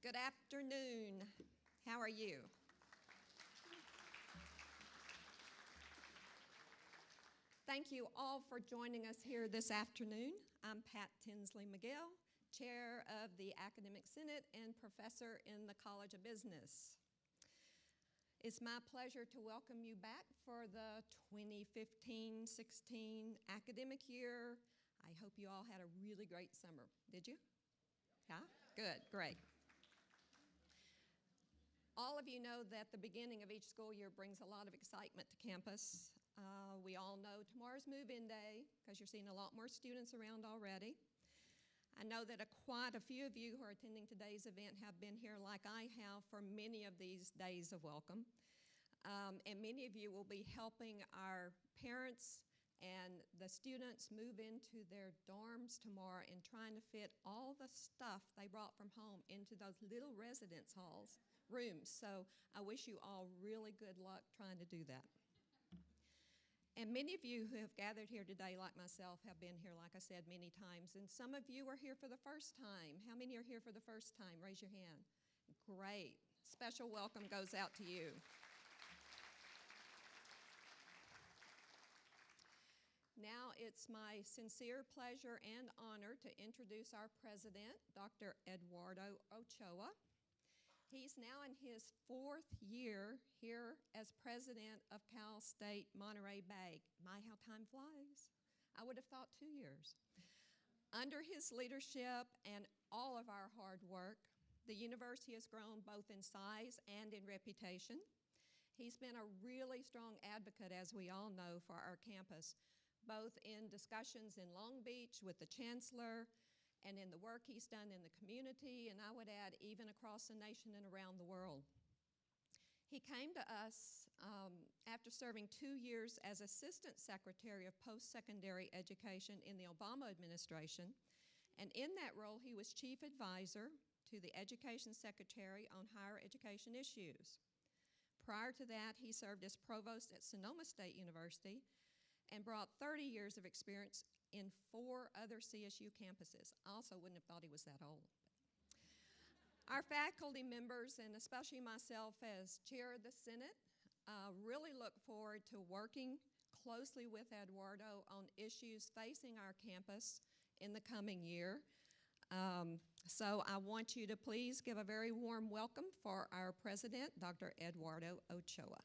Good afternoon. How are you? Thank you all for joining us here this afternoon. I'm Pat Tinsley McGill, Chair of the Academic Senate and Professor in the College of Business. It's my pleasure to welcome you back for the 2015-16 academic year. I hope you all had a really great summer. Did you? Yeah? Good, great. All of you know that the beginning of each school year brings a lot of excitement to campus. We all know tomorrow's move-in day because you're seeing a lot more students around already. I know that quite a few of you who are attending today's event have been here like I have for many of these days of welcome. And many of you will be helping our parents and the students move into their dorms tomorrow and trying to fit all the stuff they brought from home into those little residence halls, rooms. So I wish you all really good luck trying to do that. And many of you who have gathered here today, like myself, have been here, like I said, many times. And some of you are here for the first time. How many are here for the first time? Raise your hand. Great. Special welcome goes out to you. Now it's my sincere pleasure and honor to introduce our president, Dr. Eduardo Ochoa. He's now in his 4th year here as president of Cal State Monterey Bay. My, how time flies. I would have thought 2 years. Under his leadership and all of our hard work, the university has grown both in size and in reputation. He's been a really strong advocate, as we all know, for our campus, both in discussions in Long Beach with the chancellor and in the work he's done in the community, and I would add even across the nation and around the world. He came to us after serving 2 years as Assistant Secretary of Post-Secondary Education in the Obama administration, and in that role he was Chief Advisor to the Education Secretary on higher education issues. Prior to that, he served as Provost at Sonoma State University and brought 30 years of experience in 4 other CSU campuses. I also wouldn't have thought he was that old. Our faculty members, and especially myself as chair of the Senate, really look forward to working closely with Eduardo on issues facing our campus in the coming year. So I want you to please give a very warm welcome for our president, Dr. Eduardo Ochoa.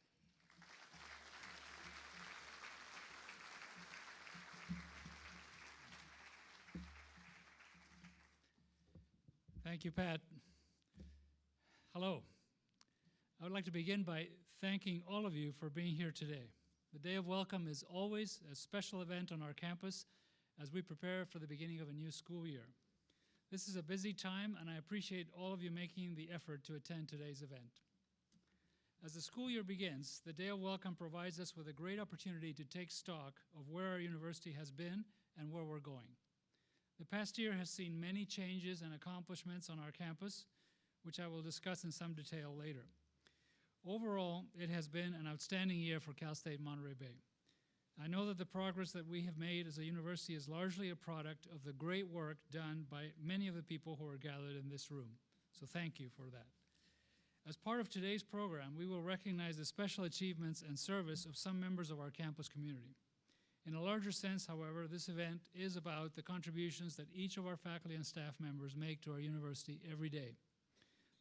Thank you, Pat. Hello. I would like to begin by thanking all of you for being here today. The Day of Welcome is always a special event on our campus as we prepare for the beginning of a new school year. This is a busy time, and I appreciate all of you making the effort to attend today's event. As the school year begins, the Day of Welcome provides us with a great opportunity to take stock of where our university has been and where we're going. The past year has seen many changes and accomplishments on our campus, which I will discuss in some detail later. Overall, it has been an outstanding year for Cal State Monterey Bay. I know that the progress that we have made as a university is largely a product of the great work done by many of the people who are gathered in this room. So thank you for that. As part of today's program, we will recognize the special achievements and service of some members of our campus community. In a larger sense, however, this event is about the contributions that each of our faculty and staff members make to our university every day.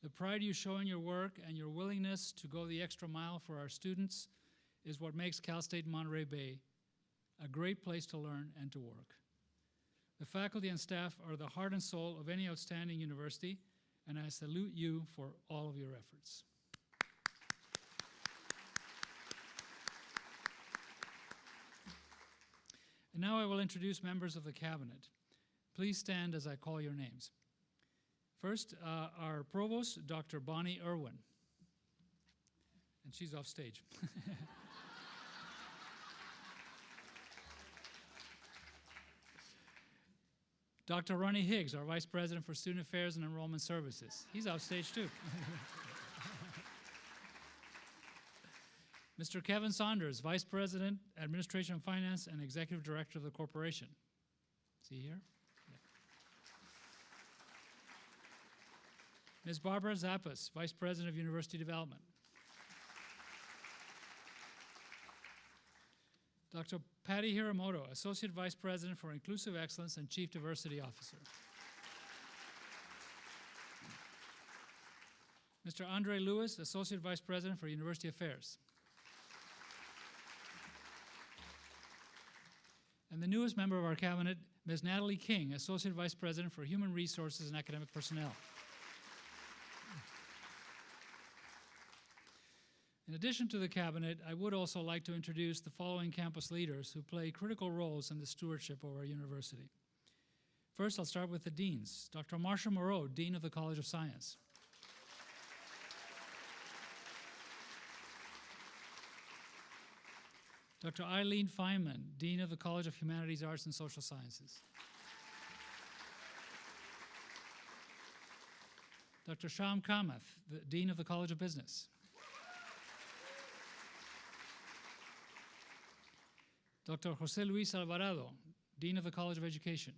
The pride you show in your work and your willingness to go the extra mile for our students is what makes Cal State Monterey Bay a great place to learn and to work. The faculty and staff are the heart and soul of any outstanding university, and I salute you for all of your efforts. And now I will introduce members of the cabinet. Please stand as I call your names. First, our provost, Dr. Bonnie Irwin. And she's off stage. Dr. Ronnie Higgs, our vice president for student affairs and enrollment services. He's off stage too. Mr. Kevin Saunders, Vice President, Administration and Finance, and Executive Director of the corporation. Is he here? Yeah. Ms. Barbara Zappas, Vice President of University Development. Dr. Patty Hiramoto, Associate Vice President for Inclusive Excellence and Chief Diversity Officer. Mr. Andre Lewis, Associate Vice President for University Affairs. And the newest member of our cabinet, Ms. Natalie King, Associate Vice President for Human Resources and Academic Personnel. In addition to the cabinet, I would also like to introduce the following campus leaders who play critical roles in the stewardship of our university. First, I'll start with the deans. Dr. Marsha Moreau, Dean of the College of Science. Dr. Eileen Feynman, Dean of the College of Humanities, Arts, and Social Sciences. Dr. Sham Kamath, the Dean of the College of Business. Dr. Jose Luis Alvarado, Dean of the College of Education.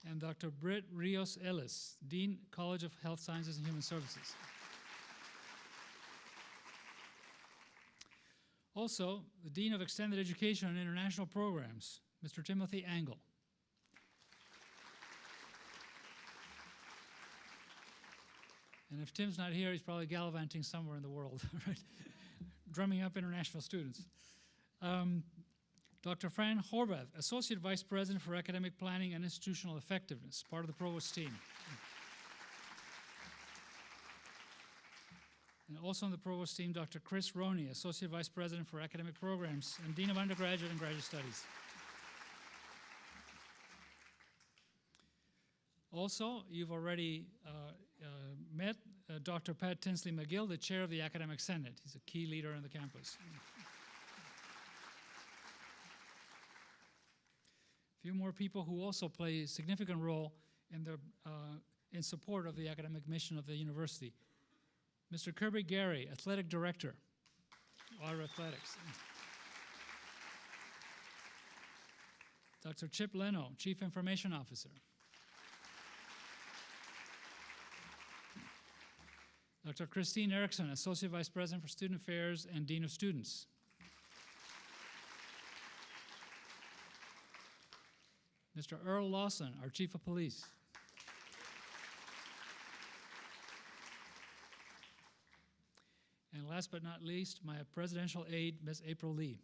And Dr. Britt Rios Ellis, Dean, College of Health Sciences and Human Services. Also, the Dean of Extended Education and International Programs, Mr. Timothy Angle. And if Tim's not here, he's probably gallivanting somewhere in the world, right? Drumming up international students. Dr. Fran Horvath, Associate Vice President for Academic Planning and Institutional Effectiveness, part of the Provost team. And also on the Provost team, Dr. Chris Roney, Associate Vice President for Academic Programs and Dean of Undergraduate and Graduate Studies. Also, you've already met Dr. Pat Tinsley McGill, the Chair of the Academic Senate. He's a key leader on the campus. A few more people who also play a significant role in support of the academic mission of the university. Mr. Kirby Gary, Athletic Director, Water Athletics. Dr. Chip Leno, Chief Information Officer. Dr. Christine Erickson, Associate Vice President for Student Affairs and Dean of Students. Mr. Earl Lawson, our Chief of Police. And last but not least, my presidential aide, Ms. April Lee.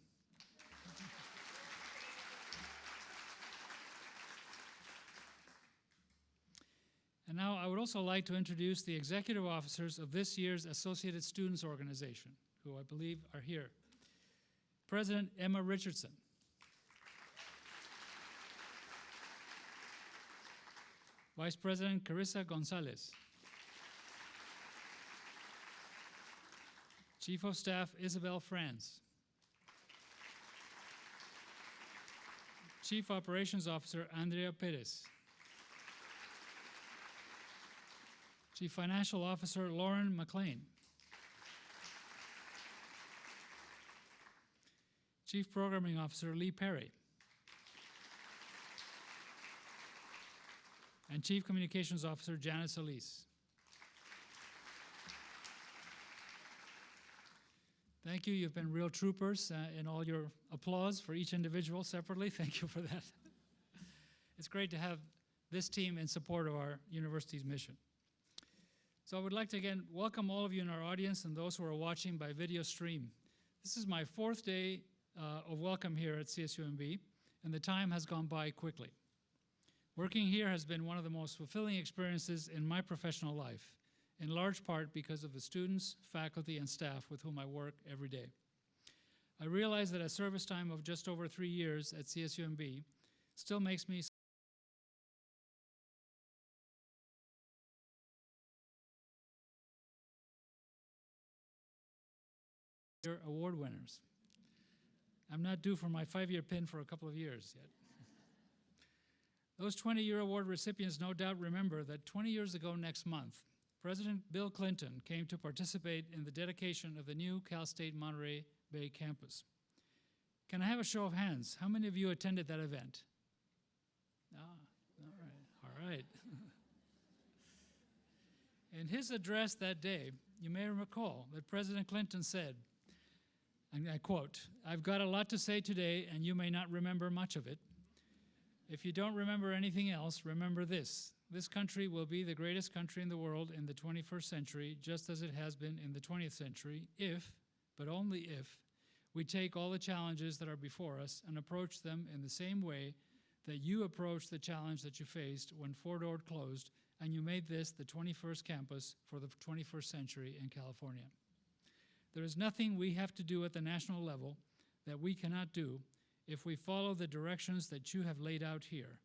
And now I would also like to introduce the executive officers of this year's Associated Students Organization, who I believe are here. President Emma Richardson. Vice President Carissa Gonzalez. Chief of Staff Isabel Franz. Chief Operations Officer Andrea Perez. Chief Financial Officer Lauren McLean. Chief Programming Officer Lee Perry. And Chief Communications Officer Janet Solis. Thank you. You've been real troopers in all your applause for each individual separately. Thank you for that. It's great to have this team in support of our university's mission. So I would like to again welcome all of you in our audience and those who are watching by video stream. This is my fourth day of welcome here at CSUMB, and the time has gone by quickly. Working here has been one of the most fulfilling experiences in my professional life, in large part because of the students, faculty, and staff with whom I work every day. I realize that a service time of just over 3 years at CSUMB still makes me award winners. I'm not due for my 5-year pin for a couple of years yet. Those 20-year award recipients no doubt remember that 20 years ago next month, President Bill Clinton came to participate in the dedication of the new Cal State Monterey Bay campus. Can I have a show of hands? How many of you attended that event? All right. In his address that day, you may recall that President Clinton said, and I quote, "I've got a lot to say today, and you may not remember much of it. If you don't remember anything else, remember this. This country will be the greatest country in the world in the 21st century, just as it has been in the 20th century, if, but only if, we take all the challenges that are before us and approach them in the same way that you approached the challenge that you faced when Fort Ord closed and you made this the 21st campus for the 21st century in California. There is nothing we have to do at the national level that we cannot do if we follow the directions that you have laid out here.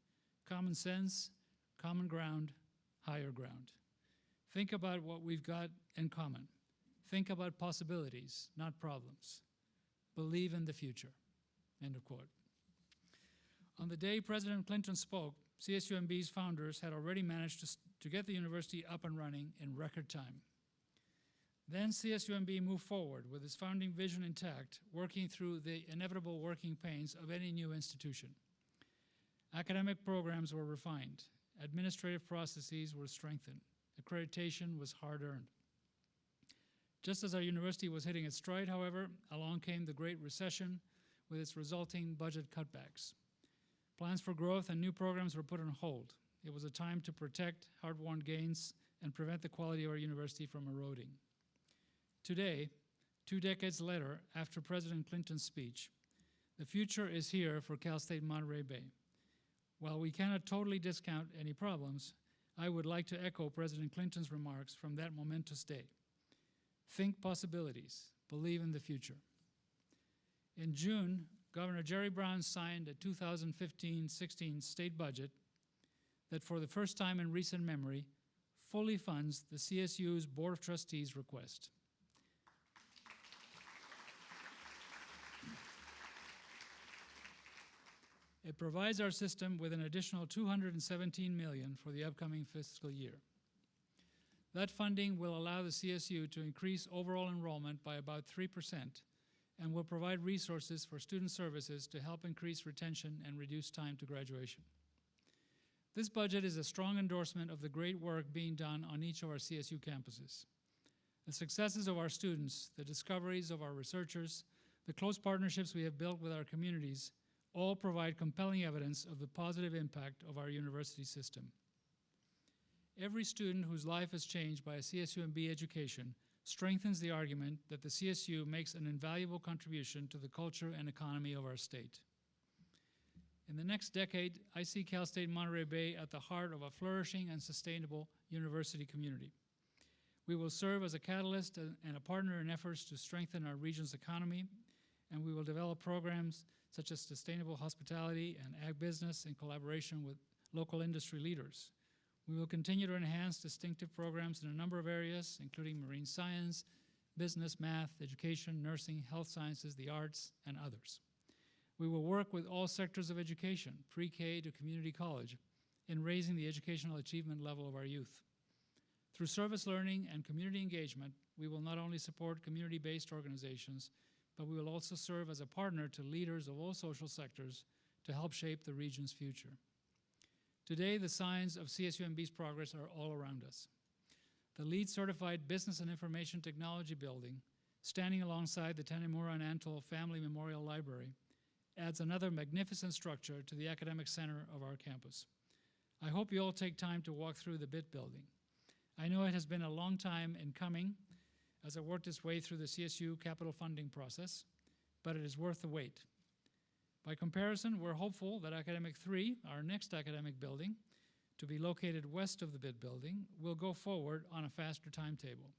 Common sense, common ground, higher ground. Think about what we've got in common. Think about possibilities, not problems. Believe in the future." End of quote. On the day President Clinton spoke, CSUMB's founders had already managed to get the university up and running in record time. Then CSUMB moved forward with its founding vision intact, working through the inevitable working pains of any new institution. Academic programs were refined, administrative processes were strengthened, accreditation was hard-earned. Just as our university was hitting its stride, however, along came the Great Recession with its resulting budget cutbacks. Plans for growth and new programs were put on hold. It was a time to protect hard-won gains and prevent the quality of our university from eroding. Today, 2 decades later, after President Clinton's speech, the future is here for Cal State Monterey Bay. While we cannot totally discount any problems, I would like to echo President Clinton's remarks from that momentous day. Think possibilities, believe in the future. In June, Governor Jerry Brown signed a 2015-16 state budget that, for the first time in recent memory, fully funds the CSU's Board of Trustees request. It provides our system with an additional $217 million for the upcoming fiscal year. That funding will allow the CSU to increase overall enrollment by about 3% and will provide resources for student services to help increase retention and reduce time to graduation. This budget is a strong endorsement of the great work being done on each of our CSU campuses. The successes of our students, the discoveries of our researchers, the close partnerships we have built with our communities all provide compelling evidence of the positive impact of our university system. Every student whose life is changed by a CSUMB education strengthens the argument that the CSU makes an invaluable contribution to the culture and economy of our state. In the next decade, I see Cal State Monterey Bay at the heart of a flourishing and sustainable university community. We will serve as a catalyst and a partner in efforts to strengthen our region's economy, and we will develop programs such as sustainable hospitality and ag business in collaboration with local industry leaders. We will continue to enhance distinctive programs in a number of areas, including marine science, business, math, education, nursing, health sciences, the arts, and others. We will work with all sectors of education, pre-K to community college, in raising the educational achievement level of our youth. Through service learning and community engagement, we will not only support community-based organizations, but we will also serve as a partner to leaders of all social sectors to help shape the region's future. Today, the signs of CSUMB's progress are all around us. The LEED certified Business and Information Technology building, standing alongside the Tanimura and Antol Family Memorial Library, adds another magnificent structure to the academic center of our campus. I hope you all take time to walk through the BIT building. I know it has been a long time in coming as it worked its way through the CSU capital funding process, but it is worth the wait. By comparison, we're hopeful that Academic 3, our next academic building, to be located west of the BIT building, will go forward on a faster timetable.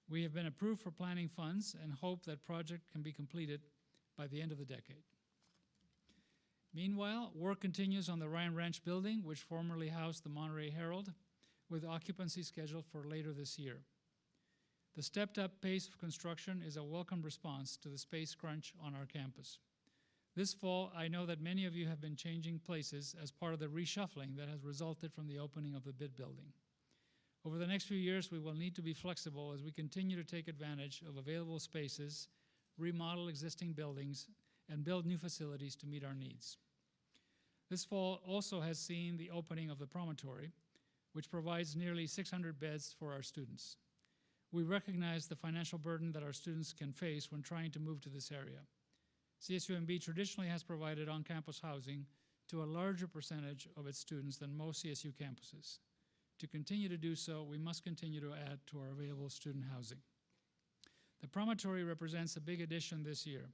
We have been approved for planning funds and hope that project can be completed by the end of the decade. Meanwhile, work continues on the Ryan Ranch building, which formerly housed the Monterey Herald, with occupancy scheduled for later this year. The stepped-up pace of construction is a welcome response to the space crunch on our campus. This fall, I know that many of you have been changing places as part of the reshuffling that has resulted from the opening of the BIT building. Over the next few years, we will need to be flexible as we continue to take advantage of available spaces, remodel existing buildings, and build new facilities to meet our needs. This fall also has seen the opening of the Promontory, which provides nearly 600 beds for our students. We recognize the financial burden that our students can face when trying to move to this area. CSUMB traditionally has provided on-campus housing to a larger percentage of its students than most CSU campuses. To continue to do so, we must continue to add to our available student housing. The Promontory represents a big addition this year.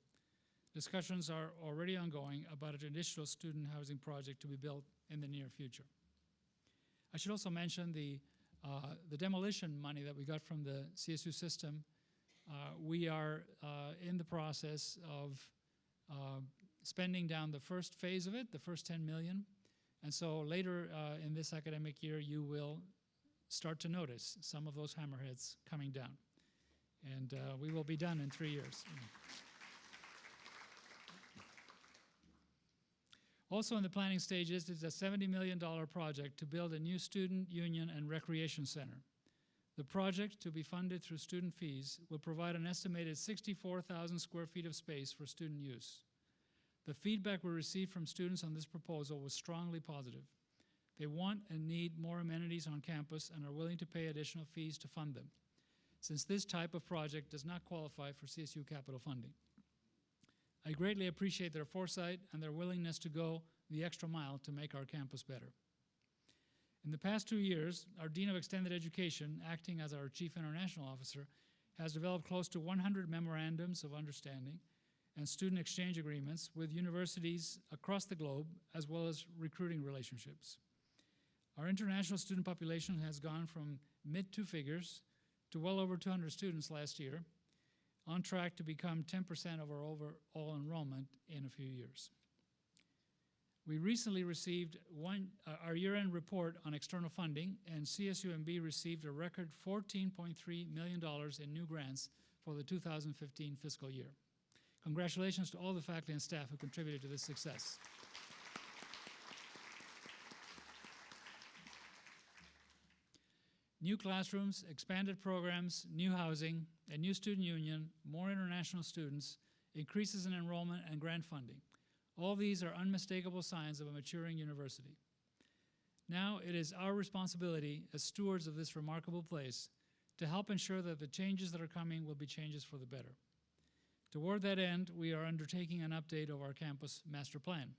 Discussions are already ongoing about an additional student housing project to be built in the near future. I should also mention the demolition money that we got from the CSU system. We are in the process of spending down the first phase of it, the first 10 million. And so later in this academic year, you will start to notice some of those hammerheads coming down. And we will be done in 3 years. Also in the planning stages is a $70 million project to build a new student, union, and recreation center. The project, to be funded through student fees, will provide an estimated 64,000 square feet of space for student use. The feedback we received from students on this proposal was strongly positive. They want and need more amenities on campus and are willing to pay additional fees to fund them, since this type of project does not qualify for CSU capital funding. I greatly appreciate their foresight and their willingness to go the extra mile to make our campus better. In the past 2 years, our Dean of Extended Education, acting as our Chief International Officer, has developed close to 100 memorandums of understanding and student exchange agreements with universities across the globe, as well as recruiting relationships. Our international student population has gone from mid-two figures to well over 200 students last year, on track to become 10% of our overall enrollment in a few years. We recently received our year-end report on external funding, and CSUMB received a record $14.3 million in new grants for the 2015 fiscal year. Congratulations to all the faculty and staff who contributed to this success. New classrooms, expanded programs, new housing, a new student union, more international students, increases in enrollment and grant funding. All these are unmistakable signs of a maturing university. Now it is our responsibility as stewards of this remarkable place to help ensure that the changes that are coming will be changes for the better. Toward that end, we are undertaking an update of our campus master plan.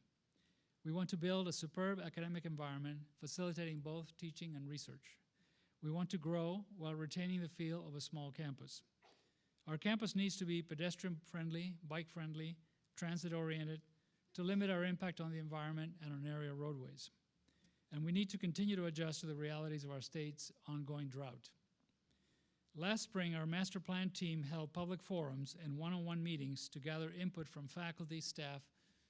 We want to build a superb academic environment facilitating both teaching and research. We want to grow while retaining the feel of a small campus. Our campus needs to be pedestrian-friendly, bike-friendly, transit-oriented, to limit our impact on the environment and on area roadways. And we need to continue to adjust to the realities of our state's ongoing drought. Last spring, our master plan team held public forums and one-on-one meetings to gather input from faculty, staff,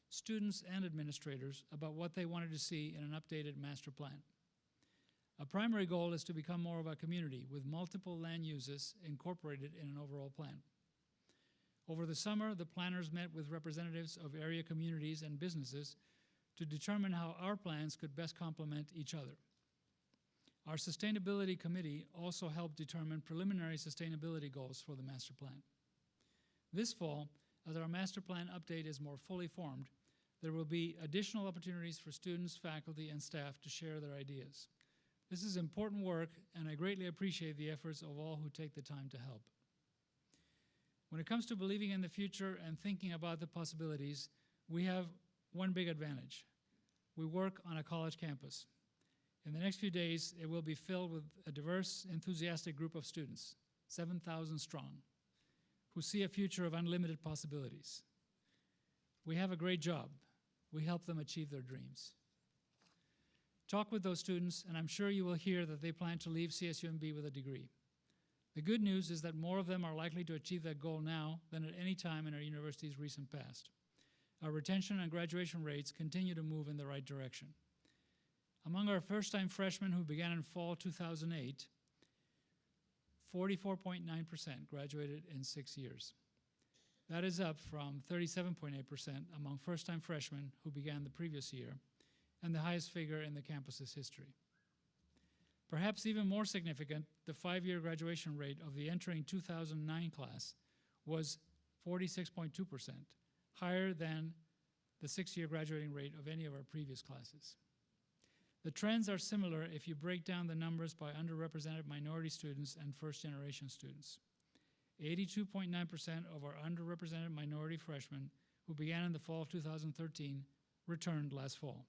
students, and administrators about what they wanted to see in an updated master plan. A primary goal is to become more of a community with multiple land uses incorporated in an overall plan. Over the summer, the planners met with representatives of area communities and businesses to determine how our plans could best complement each other. Our sustainability committee also helped determine preliminary sustainability goals for the master plan. This fall, as our master plan update is more fully formed, there will be additional opportunities for students, faculty, and staff to share their ideas. This is important work, and I greatly appreciate the efforts of all who take the time to help. When it comes to believing in the future and thinking about the possibilities, we have one big advantage. We work on a college campus. In the next few days, it will be filled with a diverse, enthusiastic group of students, 7,000 strong, who see a future of unlimited possibilities. We have a great job. We help them achieve their dreams. Talk with those students, and I'm sure you will hear that they plan to leave CSUMB with a degree. The good news is that more of them are likely to achieve that goal now than at any time in our university's recent past. Our retention and graduation rates continue to move in the right direction. Among our first-time freshmen who began in fall 2008, 44.9% graduated in 6 years. That is up from 37.8% among first-time freshmen who began the previous year, and the highest figure in the campus's history. Perhaps even more significant, the 5-year graduation rate of the entering 2009 class was 46.2%, higher than the 6-year graduating rate of any of our previous classes. The trends are similar if you break down the numbers by underrepresented minority students and first-generation students. 82.9% of our underrepresented minority freshmen who began in the fall of 2013 returned last fall.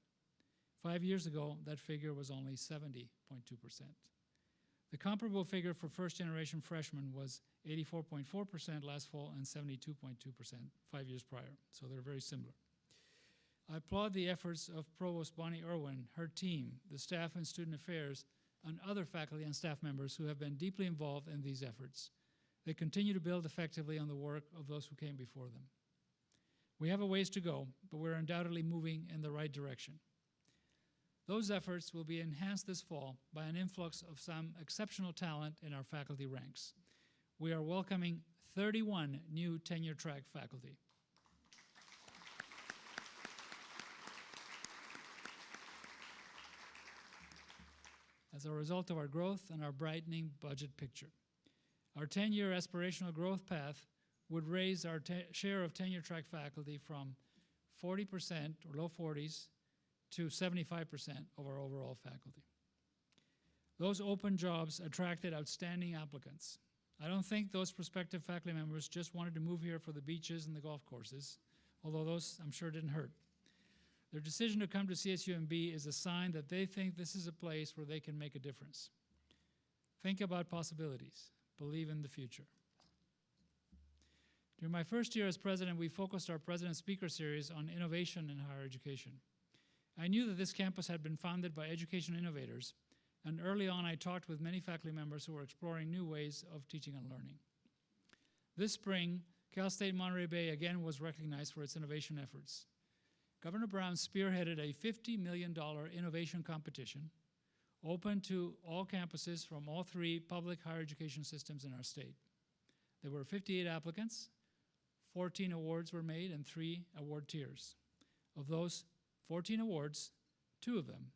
5 years ago, that figure was only 70.2%. The comparable figure for first-generation freshmen was 84.4% last fall and 72.2% 5 years prior, so they're very similar. I applaud the efforts of Provost Bonnie Irwin, her team, the staff and student affairs, and other faculty and staff members who have been deeply involved in these efforts. They continue to build effectively on the work of those who came before them. We have a ways to go, but we're undoubtedly moving in the right direction. Those efforts will be enhanced this fall by an influx of some exceptional talent in our faculty ranks. We are welcoming 31 new tenure-track faculty. As a result of our growth and our brightening budget picture. Our 10-year aspirational growth path would raise our share of tenure-track faculty from 40% or low 40s to 75% of our overall faculty. Those open jobs attracted outstanding applicants. I don't think those prospective faculty members just wanted to move here for the beaches and the golf courses, although those I'm sure didn't hurt. Their decision to come to CSUMB is a sign that they think this is a place where they can make a difference. Think about possibilities. Believe in the future. During my first year as president, we focused our President Speaker Series on innovation in higher education. I knew that this campus had been founded by education innovators, and early on I talked with many faculty members who were exploring new ways of teaching and learning. This spring, Cal State Monterey Bay again was recognized for its innovation efforts. Governor Brown spearheaded a $50 million innovation competition open to all campuses from all 3 public higher education systems in our state. There were 58 applicants, 14 awards were made, and 3 award tiers. Of those 14 awards, 2 of them,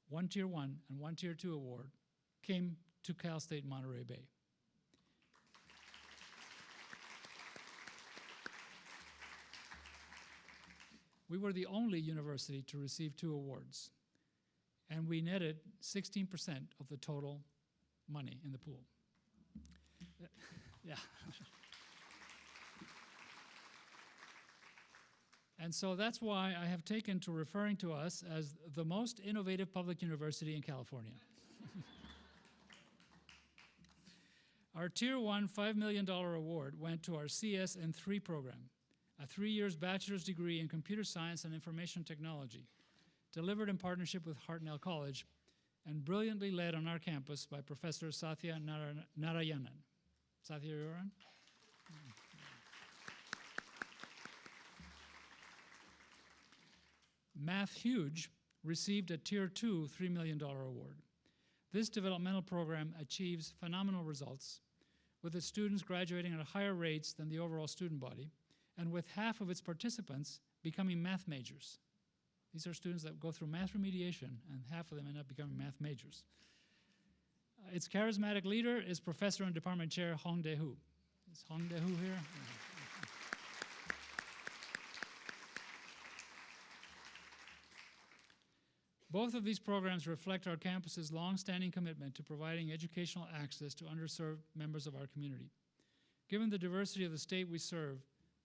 one Tier 1 and one Tier 2 award, came to Cal State Monterey Bay. We were the only university to receive 2 awards, and we netted 16% of the total money in the pool. Yeah. And so that's why I have taken to referring to us as the most innovative public university in California. Our Tier 1 $5 million award went to our CS&3 program, a 3 years bachelor's degree in computer science and information technology, delivered in partnership with Hartnell College and brilliantly led on our campus by Professor Satya Narayanan. Satya, you're on? Math Huge received a Tier 2 $3 million award. This developmental program achieves phenomenal results, with its students graduating at higher rates than the overall student body, and with half of its participants becoming math majors. These are students that go through math remediation, and half of them end up becoming math majors. Its charismatic leader is Professor and Department Chair Hong Dae-Hoo. Is Hong Dae-Hoo here? Both of these programs reflect our campus's long-standing commitment to providing educational access to underserved members of our community. Given the diversity of the state we serve,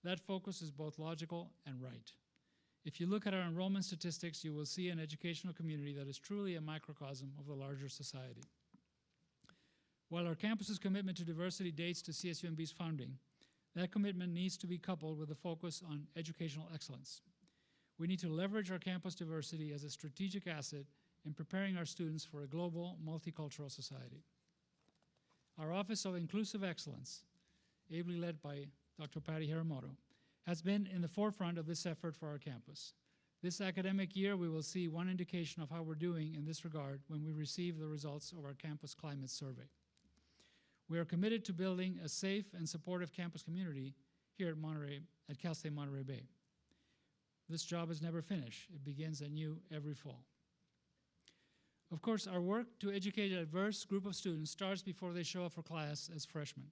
that focus is both logical and right. If you look at our enrollment statistics, you will see an educational community that is truly a microcosm of the larger society. While our campus's commitment to diversity dates to CSUMB's founding, that commitment needs to be coupled with a focus on educational excellence. We need to leverage our campus diversity as a strategic asset in preparing our students for a global, multicultural society. Our Office of Inclusive Excellence, ably led by Dr. Patty Hiramoto, has been in the forefront of this effort for our campus. This academic year, we will see one indication of how we're doing in this regard when we receive the results of our campus climate survey. We are committed to building a safe and supportive campus community here at Cal State Monterey Bay. This job is never finished. It begins anew every fall. Of course, our work to educate a diverse group of students starts before they show up for class as freshmen.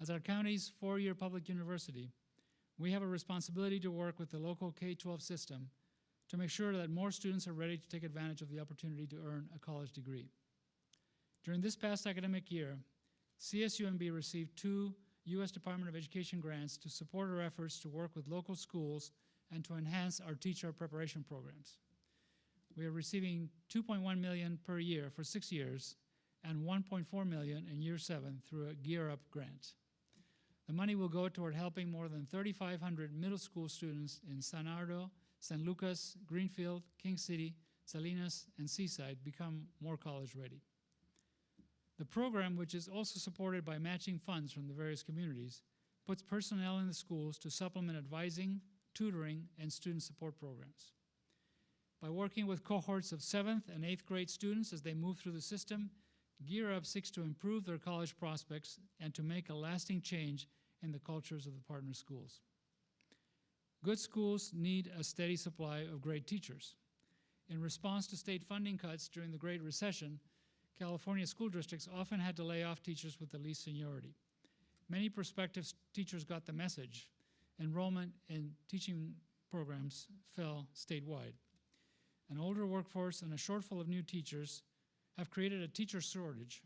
As our county's 4-year public university, we have a responsibility to work with the local K-12 system to make sure that more students are ready to take advantage of the opportunity to earn a college degree. During this past academic year, CSUMB received 2 U.S. Department of Education grants to support our efforts to work with local schools and to enhance our teacher preparation programs. We are receiving $2.1 million per year for 6 years and $1.4 million in year 7 through a Gear Up grant. The money will go toward helping more than 3,500 middle school students in San Ardo, San Lucas, Greenfield, King City, Salinas, and Seaside become more college ready. The program, which is also supported by matching funds from the various communities, puts personnel in the schools to supplement advising, tutoring, and student support programs. By working with cohorts of 7th and 8th grade students as they move through the system, Gear Up seeks to improve their college prospects and to make a lasting change in the cultures of the partner schools. Good schools need a steady supply of great teachers. In response to state funding cuts during the Great Recession, California school districts often had to lay off teachers with the least seniority. Many prospective teachers got the message. Enrollment in teaching programs fell statewide. An older workforce and a shortfall of new teachers have created a teacher shortage,